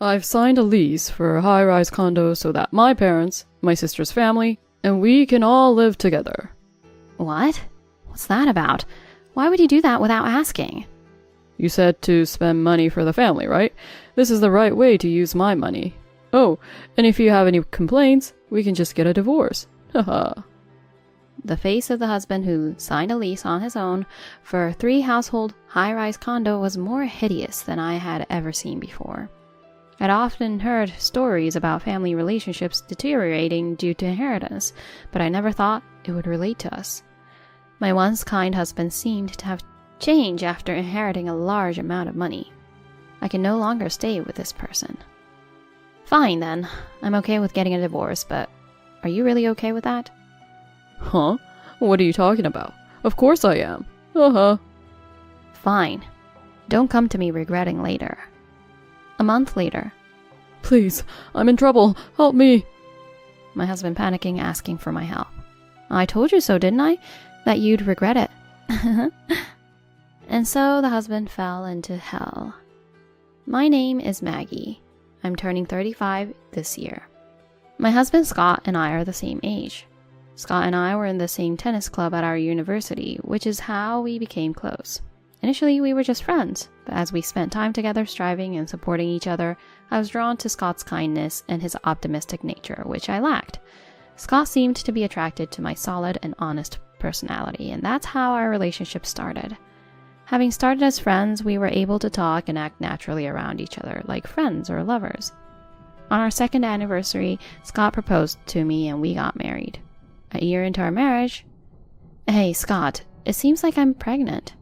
I've signed a lease for a high-rise condo so that my parents, my sister's family, and we can all live together. What? What's that about? Why would you do that without asking? You said to spend money for the family, right? This is the right way to use my money. Oh, and if you have any complaints, we can just get a divorce. Haha. The face of the husband who signed a lease on his own for a 3-household high-rise condo was more hideous than I had ever seen before. I'd often heard stories about family relationships deteriorating due to inheritance, but I never thought it would relate to us. My once kind husband seemed to have changed after inheriting a large amount of money. I can no longer stay with this person. Fine then, I'm okay with getting a divorce, but are you really okay with that? Huh? What are you talking about? Of course I am. Uh-huh. Fine. Don't come to me regretting later. A month later. Please, I'm in trouble. Help me. My husband panicking, asking for my help. I told you so, didn't I? That you'd regret it. And so the husband fell into hell. My name is Maggie. I'm turning 35 this year. My husband Scott and I are the same age. Scott and I were in the same tennis club at our university, which is how we became close. Initially, we were just friends, but as we spent time together striving and supporting each other, I was drawn to Scott's kindness and his optimistic nature, which I lacked. Scott seemed to be attracted to my solid and honest personality, and that's how our relationship started. Having started as friends, we were able to talk and act naturally around each other, like friends or lovers. On our 2nd anniversary, Scott proposed to me and we got married. A year into our marriage... Hey, Scott, it seems like I'm pregnant.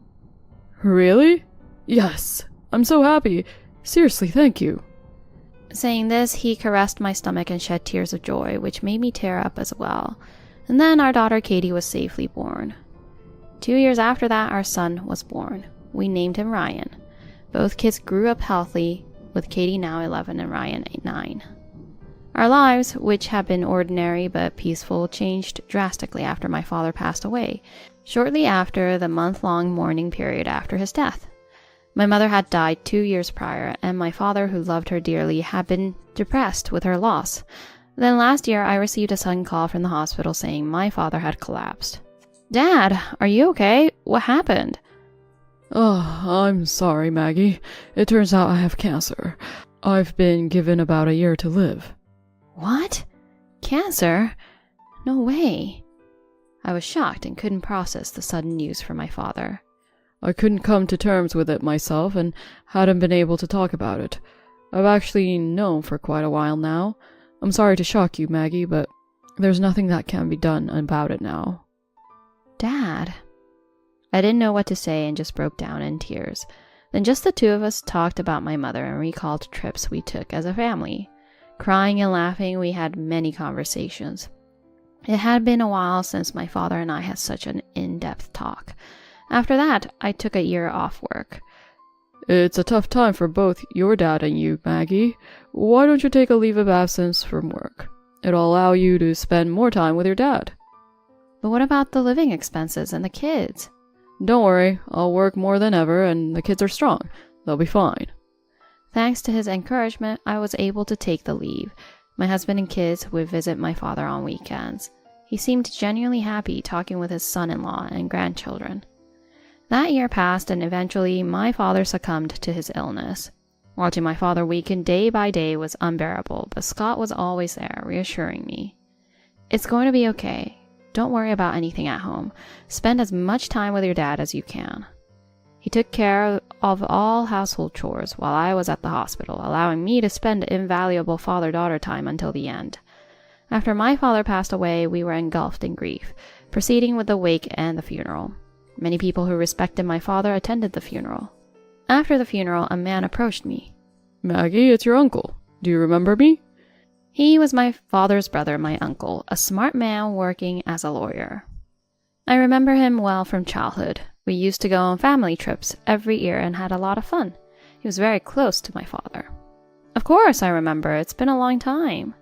Really? Yes. I'm so happy. Seriously, thank you. Saying this, he caressed my stomach and shed tears of joy, which made me tear up as well. And then our daughter Katie was safely born. 2 years after that, our son was born. We named him Ryan. Both kids grew up healthy, with Katie now 11 and Ryan 9. Our lives, which had been ordinary but peaceful, changed drastically after my father passed away, shortly after the month-long mourning period after his death. My mother had died 2 years prior, and my father, who loved her dearly, had been depressed with her loss. Then last year, I received a sudden call from the hospital saying my father had collapsed. Dad, are you okay? What happened? Oh, I'm sorry, Maggie. It turns out I have cancer. I've been given about a year to live. What? Cancer? No way. I was shocked and couldn't process the sudden news from my father. I couldn't come to terms with it myself and hadn't been able to talk about it. I've actually known for quite a while now. I'm sorry to shock you, Maggie, but there's nothing that can be done about it now. Dad. I didn't know what to say and just broke down in tears. Then just the two of us talked about my mother and recalled trips we took as a family. Crying and laughing, we had many conversations. It had been a while since my father and I had such an in-depth talk. After that, I took a year off work. It's a tough time for both your dad and you, Maggie. Why don't you take a leave of absence from work? It'll allow you to spend more time with your dad. But what about the living expenses and the kids? Don't worry, I'll work more than ever and the kids are strong. They'll be fine. Thanks to his encouragement, I was able to take the leave. My husband and kids would visit my father on weekends. He seemed genuinely happy talking with his son-in-law and grandchildren. That year passed and eventually my father succumbed to his illness. Watching my father weaken day by day was unbearable, but Scott was always there, reassuring me. It's going to be okay. Don't worry about anything at home. Spend as much time with your dad as you can. He took care of all household chores while I was at the hospital, allowing me to spend invaluable father-daughter time until the end. After my father passed away, we were engulfed in grief, proceeding with the wake and the funeral. Many people who respected my father attended the funeral. After the funeral, a man approached me. Maggie, it's your uncle. Do you remember me? He was my father's brother, my uncle, a smart man working as a lawyer. I remember him well from childhood. We used to go on family trips every year and had a lot of fun. He was very close to my father. Of course I remember. It's been a long time.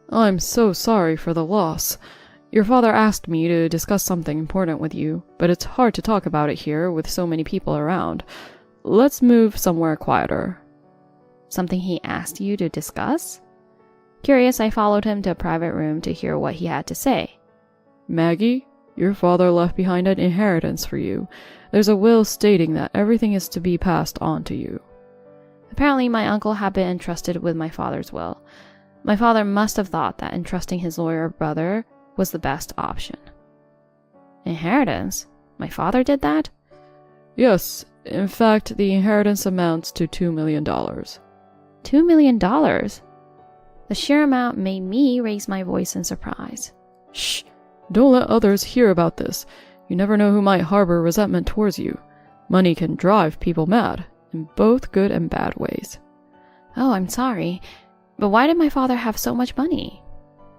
I'm so sorry for the loss. Your father asked me to discuss something important with you, but it's hard to talk about it here with so many people around. Let's move somewhere quieter. Something he asked you to discuss? Curious, I followed him to a private room to hear what he had to say. Maggie, your father left behind an inheritance for you. There's a will stating that everything is to be passed on to you. Apparently, my uncle had been entrusted with my father's will. My father must have thought that entrusting his lawyer brother was the best option. Inheritance? My father did that? Yes, in fact, the inheritance amounts to $2 million. $2 million? The sheer amount made me raise my voice in surprise. Shh! Don't let others hear about this. You never know who might harbor resentment towards you. Money can drive people mad, in both good and bad ways. Oh, I'm sorry. But why did my father have so much money?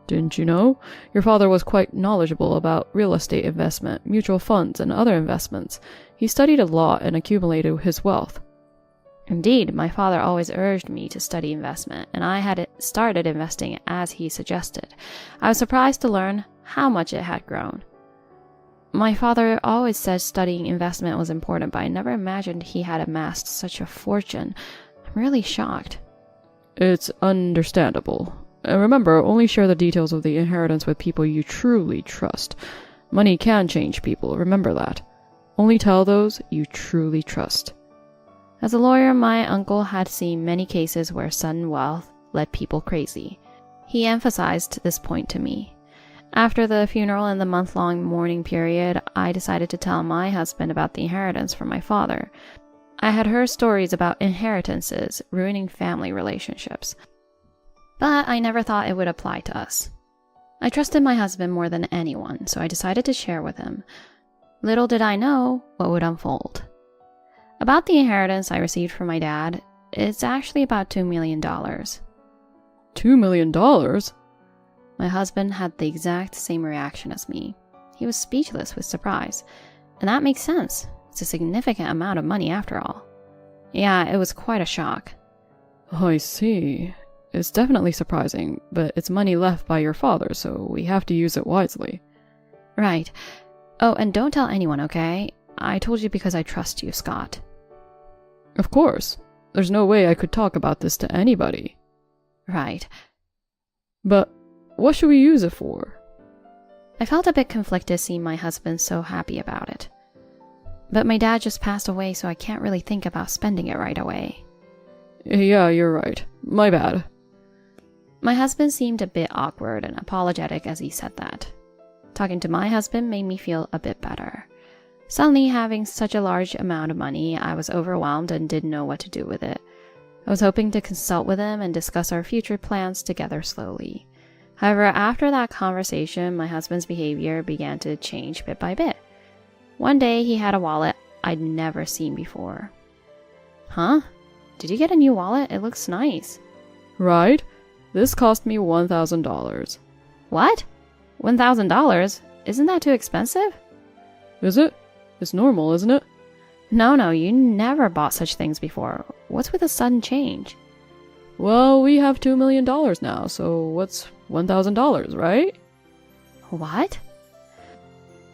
Didn't you know? Your father was quite knowledgeable about real estate investment, mutual funds, and other investments. He studied a lot and accumulated his wealth. Indeed, my father always urged me to study investment, and I had started investing as he suggested. I was surprised to learn how much it had grown. My father always said studying investment was important, but I never imagined he had amassed such a fortune. I'm really shocked. It's understandable. And remember, only share the details of the inheritance with people you truly trust. Money can change people, remember that. Only tell those you truly trust. As a lawyer, my uncle had seen many cases where sudden wealth led people crazy. He emphasized this point to me. After the funeral and the month-long mourning period, I decided to tell my husband about the inheritance from my father. I had heard stories about inheritances ruining family relationships, but I never thought it would apply to us. I trusted my husband more than anyone, so I decided to share with him. Little did I know what would unfold. About the inheritance I received from my dad, it's actually about $2 million. $2 million? My husband had the exact same reaction as me. He was speechless with surprise. And that makes sense. It's a significant amount of money after all. Yeah, it was quite a shock. I see. It's definitely surprising, but it's money left by your father, so we have to use it wisely. Right. Oh, and don't tell anyone, okay? I told you because I trust you, Scott. Of course. There's no way I could talk about this to anybody. Right. But what should we use it for? I felt a bit conflicted seeing my husband so happy about it. But my dad just passed away, so I can't really think about spending it right away. Yeah, you're right. My bad. My husband seemed a bit awkward and apologetic as he said that. Talking to my husband made me feel a bit better. Suddenly, having such a large amount of money, I was overwhelmed and didn't know what to do with it. I was hoping to consult with him and discuss our future plans together slowly. However, after that conversation, my husband's behavior began to change bit by bit. One day, he had a wallet I'd never seen before. Huh? Did you get a new wallet? It looks nice. Right? This cost me $1,000. What? $1,000? Isn't that too expensive? Is it? It's normal, isn't it? No, you never bought such things before. What's with the sudden change? Well, we have $2 million now, so what's $1,000, right? What?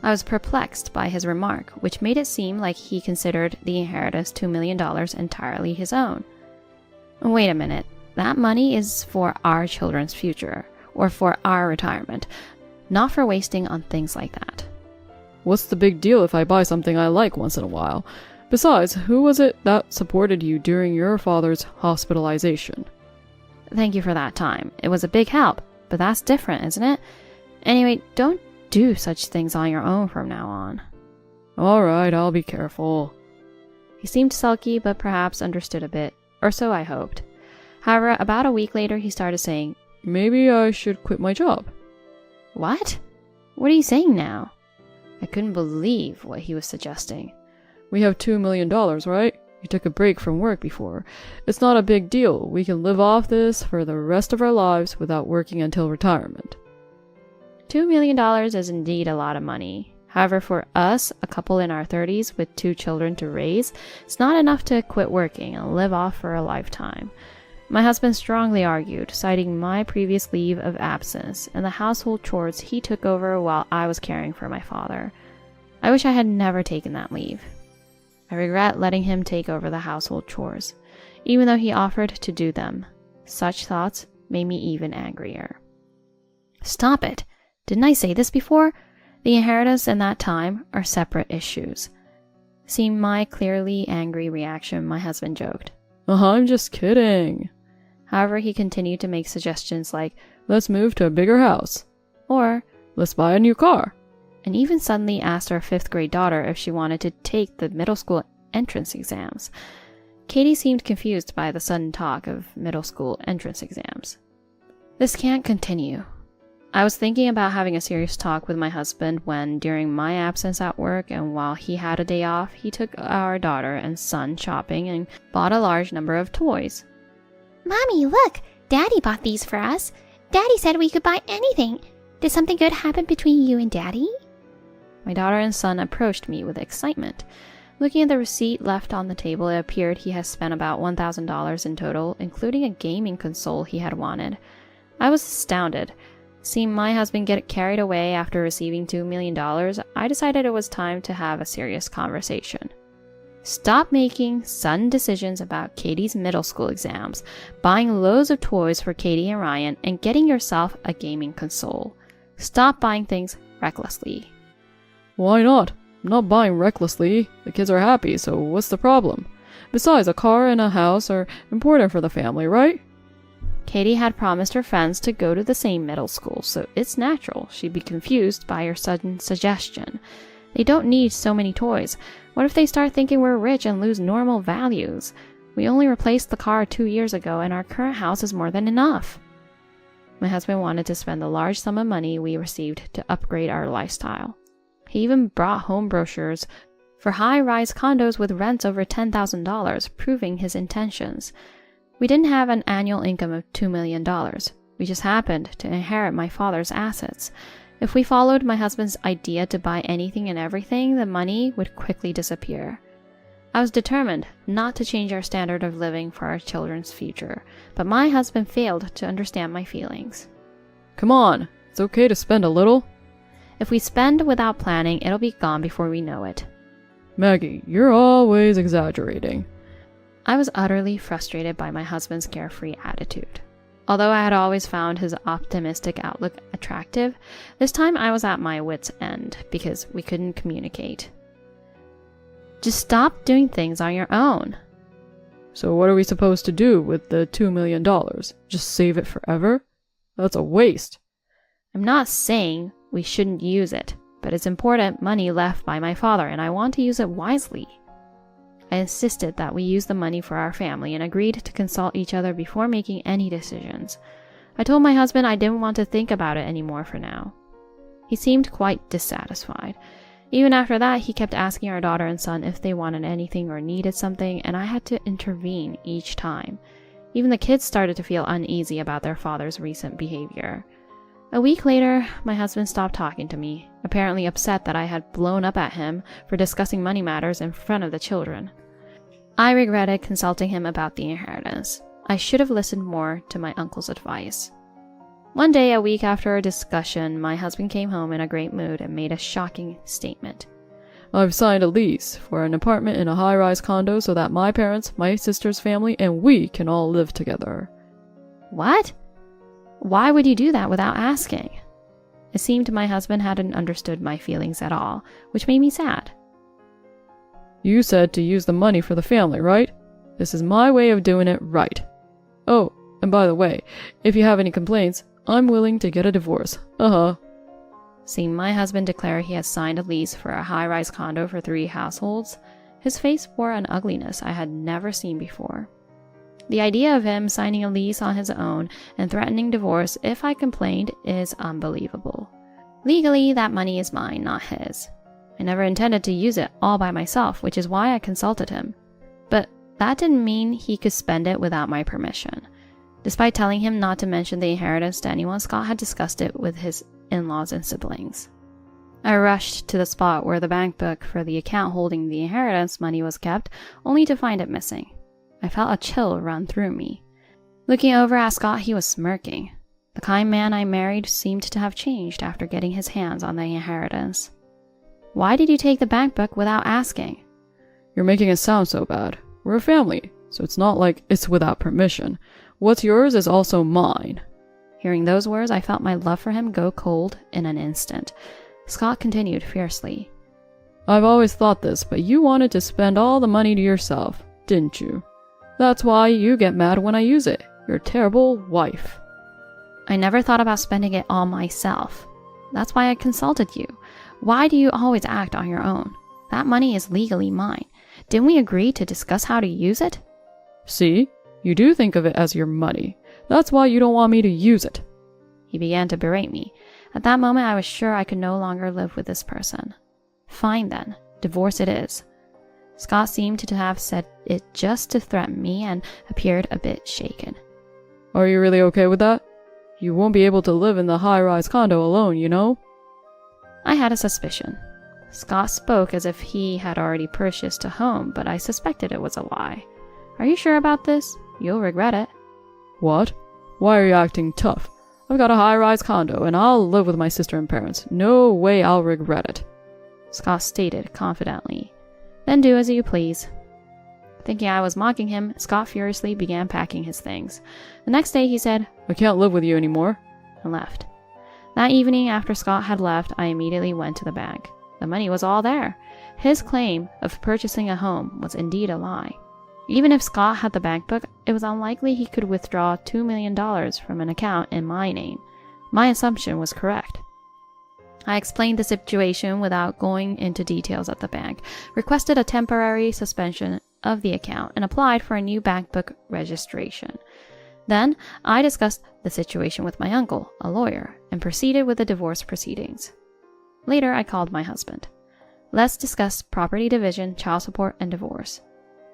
I was perplexed by his remark, which made it seem like he considered the inheritance $2 million entirely his own. Wait a minute. That money is for our children's future, or for our retirement, not for wasting on things like that. What's the big deal if I buy something I like once in a while? Besides, who was it that supported you during your father's hospitalization? Thank you for that time. It was a big help, but that's different, isn't it? Anyway, don't do such things on your own from now on. Alright, I'll be careful. He seemed sulky, but perhaps understood a bit, or so I hoped. However, about a week later, he started saying, Maybe I should quit my job. What? What are you saying now? I couldn't believe what he was suggesting. We have $2 million, right? You took a break from work before. It's not a big deal. We can live off this for the rest of our lives without working until retirement. $2 million is indeed a lot of money. However, for us, a couple in our 30s with 2 children to raise, it's not enough to quit working and live off for a lifetime. My husband strongly argued, citing my previous leave of absence and the household chores he took over while I was caring for my father. I wish I had never taken that leave. I regret letting him take over the household chores. even though he offered to do them. Such thoughts made me even angrier. Stop it! Didn't I say this before? The inheritance and that time are separate issues. Seeing my clearly angry reaction, my husband joked. I'm just kidding. However, he continued to make suggestions like, let's move to a bigger house. Or, let's buy a new car. And even suddenly asked our 5th grade daughter if she wanted to take the middle school entrance exams. Katie seemed confused by the sudden talk of middle school entrance exams. This can't continue. I was thinking about having a serious talk with my husband when, during my absence at work and while he had a day off, he took our daughter and son shopping and bought a large number of toys. Mommy, look! Daddy bought these for us. Daddy said we could buy anything. Did something good happen between you and Daddy? My daughter and son approached me with excitement. Looking at the receipt left on the table, it appeared he had spent about $1,000 in total, including a gaming console he had wanted. I was astounded. Seeing my husband get carried away after receiving $2 million, I decided it was time to have a serious conversation. Stop making sudden decisions about Katie's middle school exams, buying loads of toys for Katie and Ryan, and getting yourself a gaming console. Stop buying things recklessly. Why not? I'm not buying recklessly. The kids are happy, so what's the problem? Besides, a car and a house are important for the family, right? Katie had promised her friends to go to the same middle school, so it's natural she'd be confused by your sudden suggestion. They don't need so many toys. What if they start thinking we're rich and lose normal values? We only replaced the car 2 years ago, and our current house is more than enough. My husband wanted to spend the large sum of money we received to upgrade our lifestyle. He even brought home brochures for high-rise condos with rents over $10,000, proving his intentions. We didn't have an annual income of $2 million. We just happened to inherit my father's assets. If we followed my husband's idea to buy anything and everything, the money would quickly disappear. I was determined not to change our standard of living for our children's future, but my husband failed to understand my feelings. Come on, it's okay to spend a little. If we spend without planning, it'll be gone before we know it. Maggie, you're always exaggerating. I was utterly frustrated by my husband's carefree attitude. Although I had always found his optimistic outlook attractive, this time I was at my wit's end because we couldn't communicate. Just stop doing things on your own. So what are we supposed to do with the $2 million? Just save it forever? That's a waste. I'm not saying we shouldn't use it, but it's important money left by my father, and I want to use it wisely. I insisted that we use the money for our family and agreed to consult each other before making any decisions. I told my husband I didn't want to think about it anymore for now. He seemed quite dissatisfied. Even after that, he kept asking our daughter and son if they wanted anything or needed something, and I had to intervene each time. Even the kids started to feel uneasy about their father's recent behavior. A week later, my husband stopped talking to me, apparently upset that I had blown up at him for discussing money matters in front of the children. I regretted consulting him about the inheritance. I should have listened more to my uncle's advice. One day, a week after our discussion, my husband came home in a great mood and made a shocking statement. I've signed a lease for an apartment in a high-rise condo so that my parents, my sister's family, and we can all live together. What? Why would you do that without asking? It seemed my husband hadn't understood my feelings at all, which made me sad. You said to use the money for the family, right? This is my way of doing it right. Oh, and by the way, if you have any complaints, I'm willing to get a divorce. Seeing my husband declare he had signed a lease for a high-rise condo for 3 households, his face wore an ugliness I had never seen before. The idea of him signing a lease on his own and threatening divorce if I complained is unbelievable. Legally, that money is mine, not his. I never intended to use it all by myself, which is why I consulted him. But that didn't mean he could spend it without my permission. Despite telling him not to mention the inheritance to anyone, Scott had discussed it with his in-laws and siblings. I rushed to the spot where the bank book for the account holding the inheritance money was kept, only to find it missing. I felt a chill run through me. Looking over at Scott, he was smirking. The kind man I married seemed to have changed after getting his hands on the inheritance. Why did you take the bank book without asking? You're making it sound so bad. We're a family. so it's not like it's without permission. What's yours is also mine. Hearing those words, I felt my love for him go cold in an instant. Scott continued fiercely. I've always thought this, but you wanted to spend all the money to yourself, didn't you? That's why you get mad when I use it. You're a terrible wife. I never thought about spending it all myself. That's why I consulted you. Why do you always act on your own? That money is legally mine. Didn't we agree to discuss how to use it? See? You do think of it as your money. That's why you don't want me to use it. He began to berate me. At that moment, I was sure I could no longer live with this person. Fine then, divorce it is. Scott seemed to have said it just to threaten me and appeared a bit shaken. Are you really okay with that? You won't be able to live in the high-rise condo alone, you know? I had a suspicion. Scott spoke as if he had already purchased a home, but I suspected it was a lie. Are you sure about this? You'll regret it. What? Why are you acting tough? I've got a high-rise condo, and I'll live with my sister and parents. No way I'll regret it. Scott stated confidently. Then do as you please. Thinking I was mocking him, Scott furiously began packing his things. The next day he said, I can't live with you anymore, and left. That evening, after Scott had left, I immediately went to the bank. The money was all there. His claim of purchasing a home was indeed a lie. Even if Scott had the bank book, it was unlikely he could withdraw $2 million from an account in my name. My assumption was correct. I explained the situation without going into details at the bank, requested a temporary suspension of the account, and applied for a new bank book registration. Then, I discussed the situation with my uncle, a lawyer, and proceeded with the divorce proceedings. Later, I called my husband. Let's discuss property division, child support, and divorce.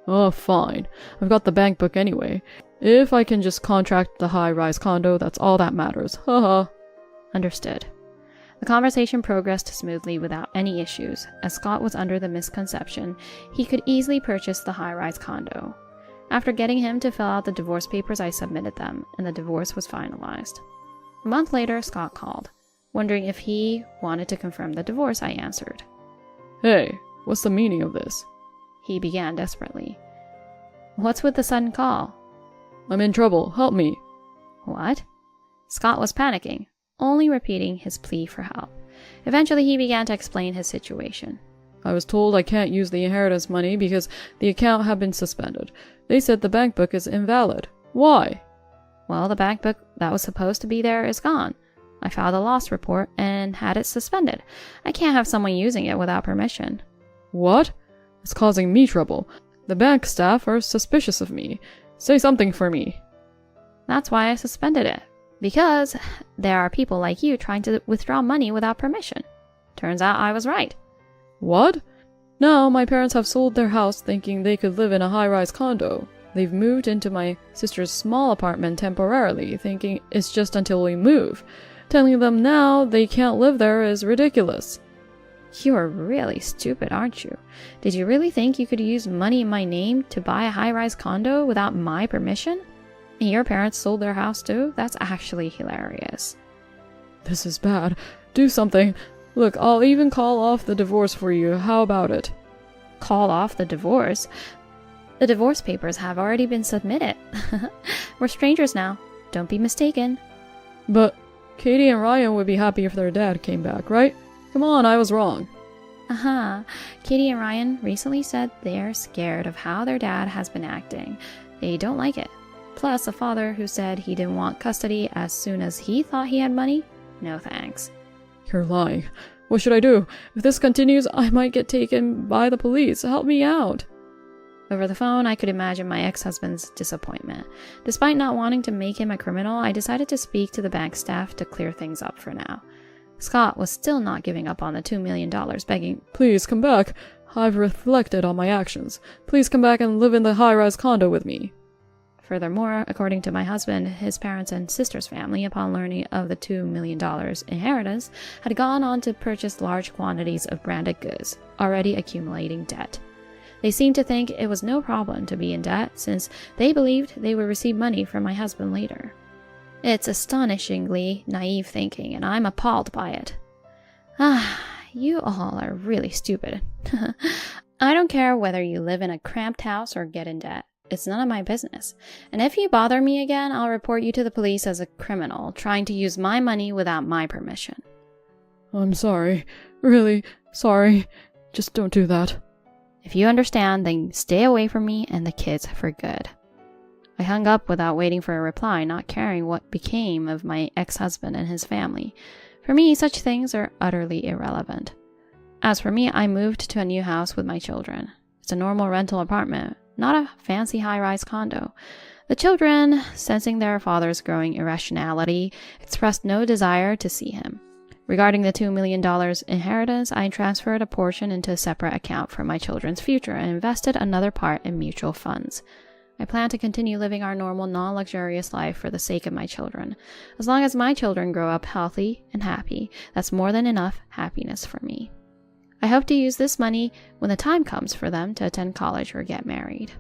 Oh, fine. I've got the bank book anyway. If I can just contract the high-rise condo, that's all that matters. Haha. Understood. The conversation progressed smoothly without any issues, as Scott was under the misconception he could easily purchase the high-rise condo. After getting him to fill out the divorce papers, I submitted them, and the divorce was finalized. A month later, Scott called. Wondering if he wanted to confirm the divorce, I answered. Hey, what's the meaning of this? He began desperately. What's with the sudden call? I'm in trouble. Help me. What? Scott was panicking, only repeating his plea for help. Eventually, he began to explain his situation. I was told I can't use the inheritance money because the account had been suspended. They said the bank book is invalid. Why? Well, the bank book that was supposed to be there is gone. I filed a loss report and had it suspended. I can't have someone using it without permission. What? It's causing me trouble. The bank staff are suspicious of me. Say something for me. That's why I suspended it. Because there are people like you trying to withdraw money without permission. Turns out I was right. What? Now my parents have sold their house thinking they could live in a high-rise condo. They've moved into my sister's small apartment temporarily, thinking it's just until we move. Telling them now they can't live there is ridiculous. You are really stupid, aren't you? Did you really think you could use money in my name to buy a high-rise condo without my permission? And your parents sold their house too? That's actually hilarious. This is bad. Do something. Look, I'll even call off the divorce for you. How about it? Call off the divorce? The divorce papers have already been submitted. We're strangers now. Don't be mistaken. But Katie and Ryan would be happy if their dad came back, right? Come on, I was wrong. Katie and Ryan recently said they're scared of how their dad has been acting. They don't like it. Plus, a father who said he didn't want custody as soon as he thought he had money? No thanks. You're lying. What should I do? If this continues, I might get taken by the police. Help me out. Over the phone, I could imagine my ex-husband's disappointment. Despite not wanting to make him a criminal, I decided to speak to the bank staff to clear things up for now. Scott was still not giving up on the $2 million, begging, Please come back. I've reflected on my actions. Please come back and live in the high-rise condo with me. Furthermore, according to my husband, his parents and sister's family, upon learning of the $2 million inheritance, had gone on to purchase large quantities of branded goods, already accumulating debt. They seemed to think it was no problem to be in debt, since they believed they would receive money from my husband later. It's astonishingly naive thinking, and I'm appalled by it. You all are really stupid. I don't care whether you live in a cramped house or get in debt. It's none of my business. And if you bother me again, I'll report you to the police as a criminal trying to use my money without my permission. I'm sorry. Really sorry. Just don't do that. If you understand, then stay away from me and the kids for good. I hung up without waiting for a reply, not caring what became of my ex-husband and his family. For me, such things are utterly irrelevant. As for me, I moved to a new house with my children. It's a normal rental apartment, not a fancy high-rise condo. The children, sensing their father's growing irrationality, expressed no desire to see him. Regarding the $2 million inheritance, I transferred a portion into a separate account for my children's future and invested another part in mutual funds. I plan to continue living our normal, non-luxurious life for the sake of my children. As long as my children grow up healthy and happy, that's more than enough happiness for me. I hope to use this money when the time comes for them to attend college or get married.